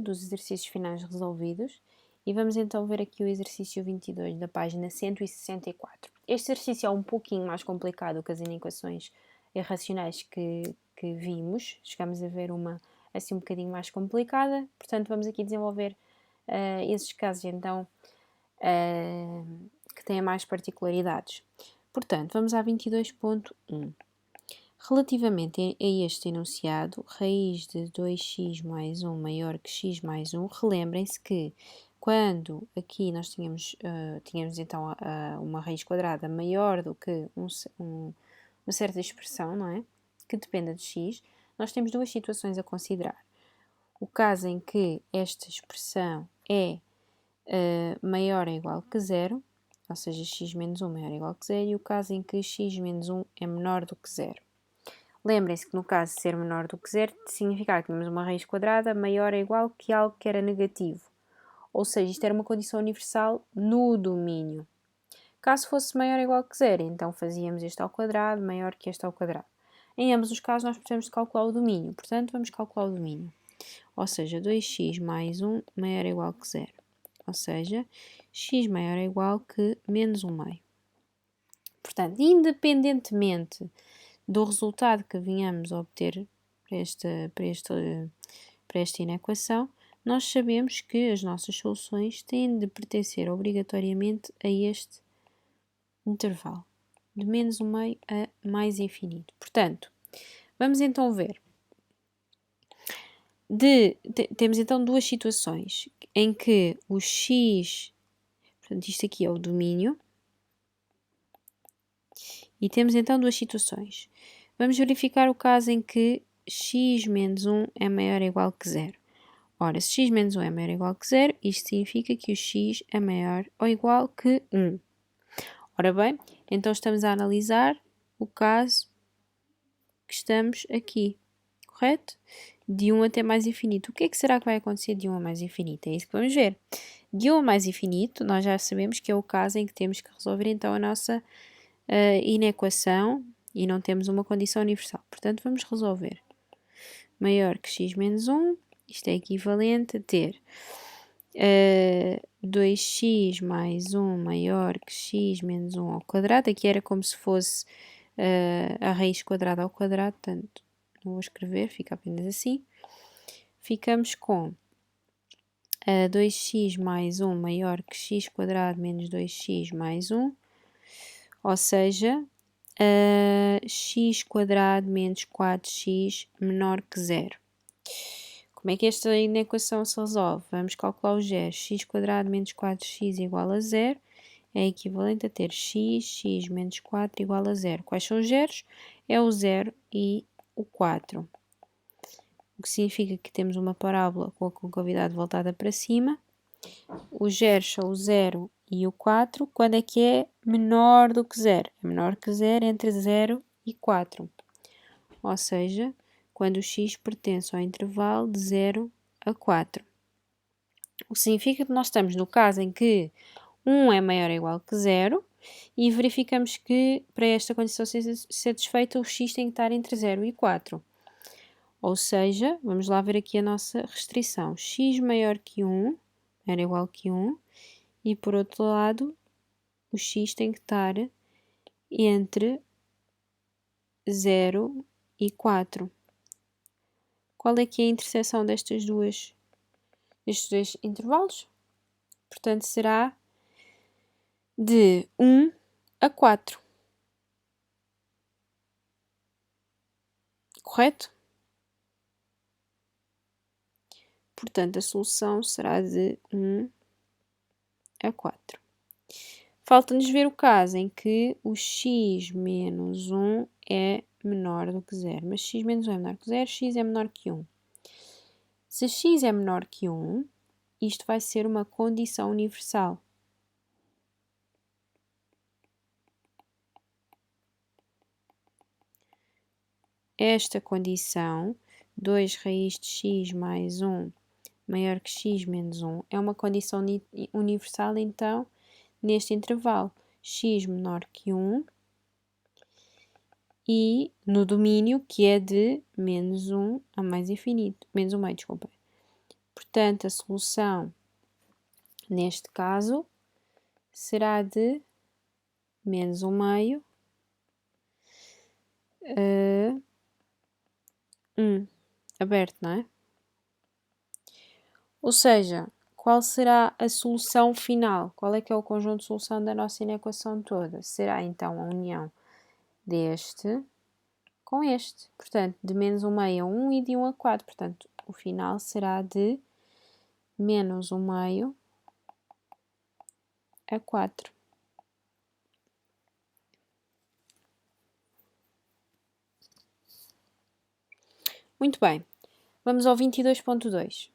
dos exercícios finais resolvidos e vamos então ver aqui o exercício 22 da página 164. Este exercício é um pouquinho mais complicado que as inequações irracionais que vimos. Chegamos a ver uma assim um bocadinho mais complicada, portanto vamos aqui desenvolver esses casos então que têm mais particularidades. Portanto, vamos à 22.1. Relativamente a este enunciado, raiz de 2x mais 1 maior que x mais 1, relembrem-se que quando aqui nós tínhamos então uma raiz quadrada maior do que uma certa expressão, não é? Que dependa de x, nós temos duas situações a considerar. O caso em que esta expressão é maior ou igual que zero, ou seja, x menos 1 maior ou igual que zero, e o caso em que x menos 1 é menor do que zero. Lembrem-se que no caso de ser menor do que zero, significa que temos uma raiz quadrada maior ou igual que algo que era negativo. Ou seja, isto era uma condição universal no domínio. Caso fosse maior ou igual que zero, então fazíamos este ao quadrado maior que este ao quadrado. Em ambos os casos nós precisamos de calcular o domínio, portanto vamos calcular o domínio. Ou seja, 2x mais 1 maior ou igual que zero. Ou seja, x maior ou igual que menos 1 meio. Portanto, independentemente do resultado que venhamos a obter para esta inequação, nós sabemos que as nossas soluções têm de pertencer obrigatoriamente a este intervalo, de menos 1 meio a mais infinito. Portanto, vamos então ver. Temos então duas situações em que o x, portanto isto aqui é o domínio, e temos então duas situações. Vamos verificar o caso em que x menos 1 é maior ou igual que zero. Ora, se x menos 1 é maior ou igual que zero, isto significa que o x é maior ou igual que 1. Ora bem, então estamos a analisar o caso que estamos aqui, correto? De 1 até mais infinito. O que é que será que vai acontecer de 1 a mais infinito? É isso que vamos ver. De 1 a mais infinito, nós já sabemos que é o caso em que temos que resolver então a nossa inequação e não temos uma condição universal. Portanto, vamos resolver. Maior que x menos 1, isto é equivalente a ter 2x mais 1 maior que x menos 1 ao quadrado. Aqui era como se fosse a raiz quadrada ao quadrado, portanto, não vou escrever, fica apenas assim. Ficamos com 2x mais 1 maior que x quadrado menos 2x mais 1, ou seja, x quadrado menos 4x menor que zero. Como é que esta inequação se resolve? Vamos calcular os zeros. X quadrado menos 4x igual a zero é equivalente a ter x menos 4 igual a zero. Quais são os zeros? É o 0 e o 4. O que significa que temos uma parábola com a concavidade voltada para cima. Os zeros são o 0 e o 4. Quando é que é menor do que zero? É menor que zero entre 0 e 4. Ou seja, quando o x pertence ao intervalo de 0 a 4. O que significa que nós estamos no caso em que 1 é maior ou igual que 0 e verificamos que para esta condição ser satisfeita o x tem que estar entre 0 e 4. Ou seja, vamos lá ver aqui a nossa restrição. X maior que 1 era igual que 1 e por outro lado o x tem que estar entre 0 e 4. Qual é que é a interseção destes dois intervalos? Portanto, será de 1 a 4. Correto? Portanto, a solução será de 1 a 4. Falta-nos ver o caso em que o x menos 1 é menor do que 0. Mas x menos 1 é menor que 0, x é menor que 1. Se x é menor que 1, isto vai ser uma condição universal. Esta condição, 2 raiz de x mais 1 maior que x menos 1, é uma condição universal, então, neste intervalo, x menor que 1 e no domínio, que é de menos 1 a mais infinito, menos 1 meio, desculpa. Portanto, a solução, neste caso, será de menos 1/2, 1 aberto, não é? Ou seja, qual será a solução final? Qual é que é o conjunto de solução da nossa inequação toda? Será então a união deste com este. Portanto, de menos 1/2 a 1 e de 1 a 4. Portanto, o final será de menos 1/2 a 4. Muito bem. Vamos ao 22.2.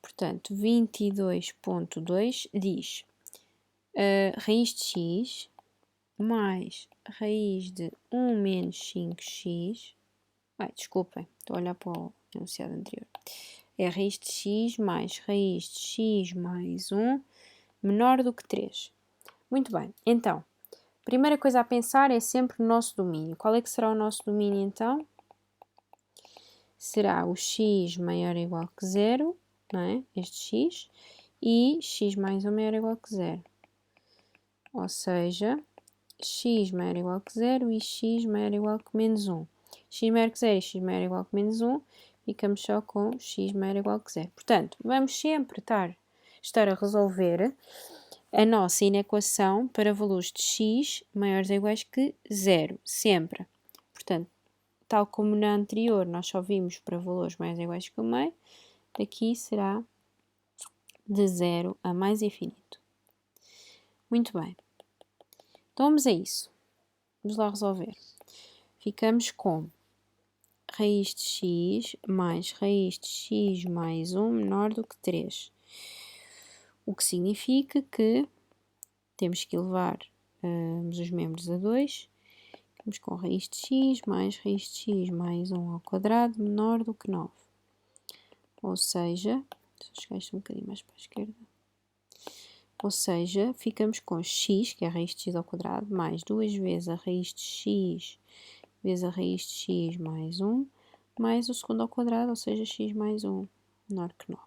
Portanto, 22.2 diz raiz de x mais raiz de 1 menos 5x. Desculpem, estou a olhar para o enunciado anterior. É raiz de x mais raiz de x mais 1 menor do que 3. Muito bem, então, primeira coisa a pensar é sempre no nosso domínio. Qual é que será o nosso domínio, então? Será o x maior ou igual que 0, não é? Este x, e x mais 1 maior ou igual que 0. Ou seja, x maior ou igual que 0 e x maior ou igual que menos 1. X maior que 0 e x maior ou igual que menos 1, ficamos só com x maior ou igual que 0. Portanto, vamos sempre estar a resolver a nossa inequação para valores de x maiores ou iguais que 0, sempre. Portanto, tal como na anterior, nós só vimos para valores maiores ou iguais que o meio, aqui será de 0 a mais infinito. Muito bem. Então vamos a isso. Vamos lá resolver. Ficamos com raiz de x mais raiz de x mais 1 menor do que 3. O que significa que temos que elevar os membros a 2. Ficamos com raiz de x mais raiz de x mais 1 ao quadrado menor do que 9. Ou seja, deixa eu chegar isto um bocadinho mais para a esquerda. Ou seja, ficamos com x, que é a raiz de x ao quadrado, mais 2 vezes a raiz de x vezes a raiz de x mais 1, mais o segundo ao quadrado, ou seja, x mais 1, menor que 9.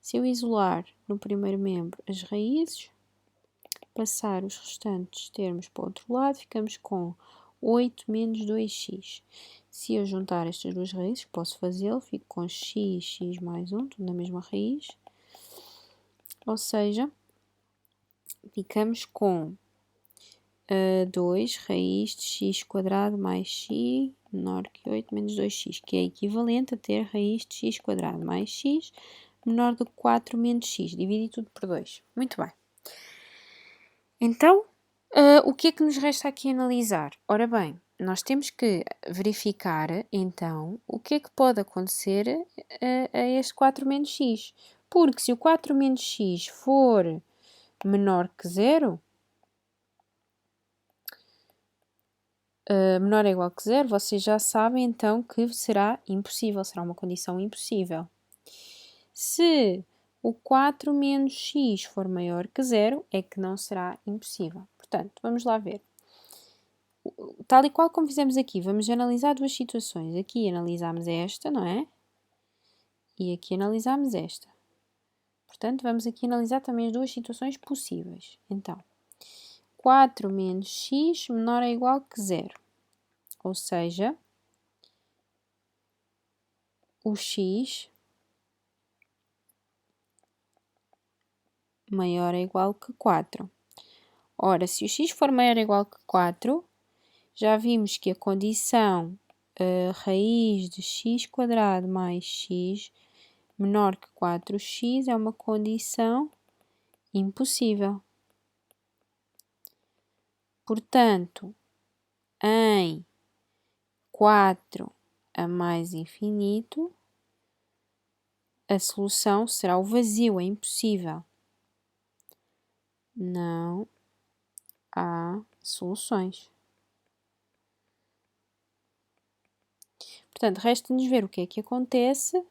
Se eu isolar no primeiro membro as raízes, passar os restantes termos para o outro lado, ficamos com 8 menos 2x. Se eu juntar estas duas raízes, posso fazê-lo, fico com x mais 1, tudo na mesma raiz. Ou seja, ficamos com 2 raiz de x quadrado mais x menor que 8 menos 2x, que é equivalente a ter raiz de x quadrado mais x menor do que 4 menos x. Dividi tudo por 2. Muito bem. Então, o que é que nos resta aqui analisar? Ora bem, nós temos que verificar, então, o que é que pode acontecer a este 4 menos x. Porque se o 4 menos x for menor que 0, menor ou igual que 0, vocês já sabem então que será impossível, será uma condição impossível. Se o 4 menos x for maior que 0, é que não será impossível. Portanto, vamos lá ver. Tal e qual como fizemos aqui, vamos analisar duas situações. Aqui analisamos esta, não é? E aqui analisamos esta. Portanto, vamos aqui analisar também as duas situações possíveis. Então, 4 menos x menor ou igual que 0. Ou seja, o x maior ou igual que 4. Ora, se o x for maior ou igual que 4, já vimos que a condição raiz de x quadrado mais x menor que 4x é uma condição impossível. Portanto, em 4 a mais infinito, a solução será o vazio, é impossível. Não há soluções. Portanto, resta-nos ver o que é que acontece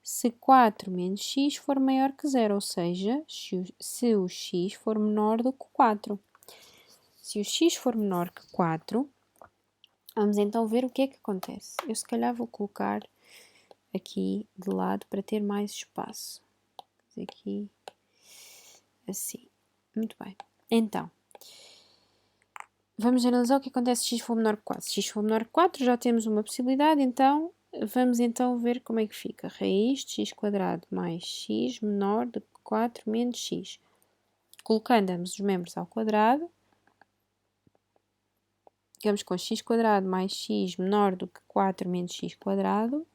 se 4 menos x for maior que 0, ou seja, se o x for menor do que 4. Se o x for menor que 4, vamos então ver o que é que acontece. Eu se calhar vou colocar aqui de lado para ter mais espaço. Aqui, assim. Muito bem. Então, vamos analisar o que acontece se x for menor que 4. Se x for menor que 4, já temos uma possibilidade, então, vamos então ver como é que fica. Raiz de x² mais x menor do que 4 menos x. Colocando ambos os membros ao quadrado, ficamos com x² mais x menor do que 4 menos x²,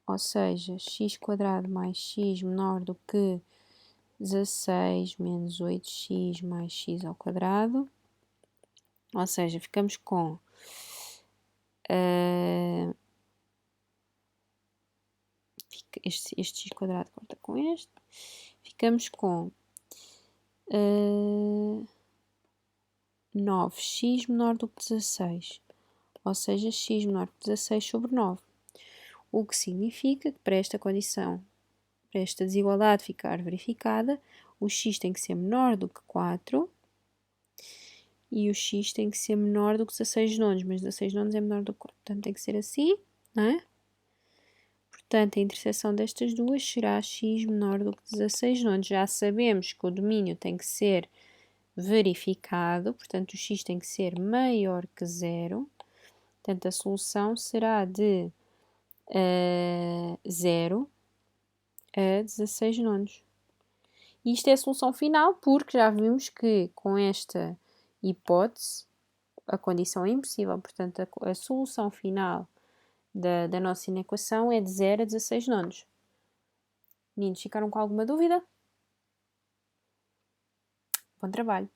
ou seja, x² mais x menor do que 16 menos 8x mais x ao quadrado, ou seja, ficamos com este x² corta com este, ficamos com 9x menor do que 16, ou seja, x menor que 16 sobre 9, o que significa que para esta condição, para esta desigualdade ficar verificada, o x tem que ser menor do que 4 e o x tem que ser menor do que 16 nonos, mas 16 nonos é menor do que 4, portanto tem que ser assim, não é? Portanto, a interseção destas duas será x menor do que 16 nonos. Já sabemos que o domínio tem que ser verificado, portanto, o x tem que ser maior que 0. Portanto, a solução será de 0 a 16 nonos. E isto é a solução final, porque já vimos que com esta hipótese a condição é impossível. Portanto, a solução final da nossa inequação é de 0 a 16 nonos. Meninos, ficaram com alguma dúvida? Bom trabalho!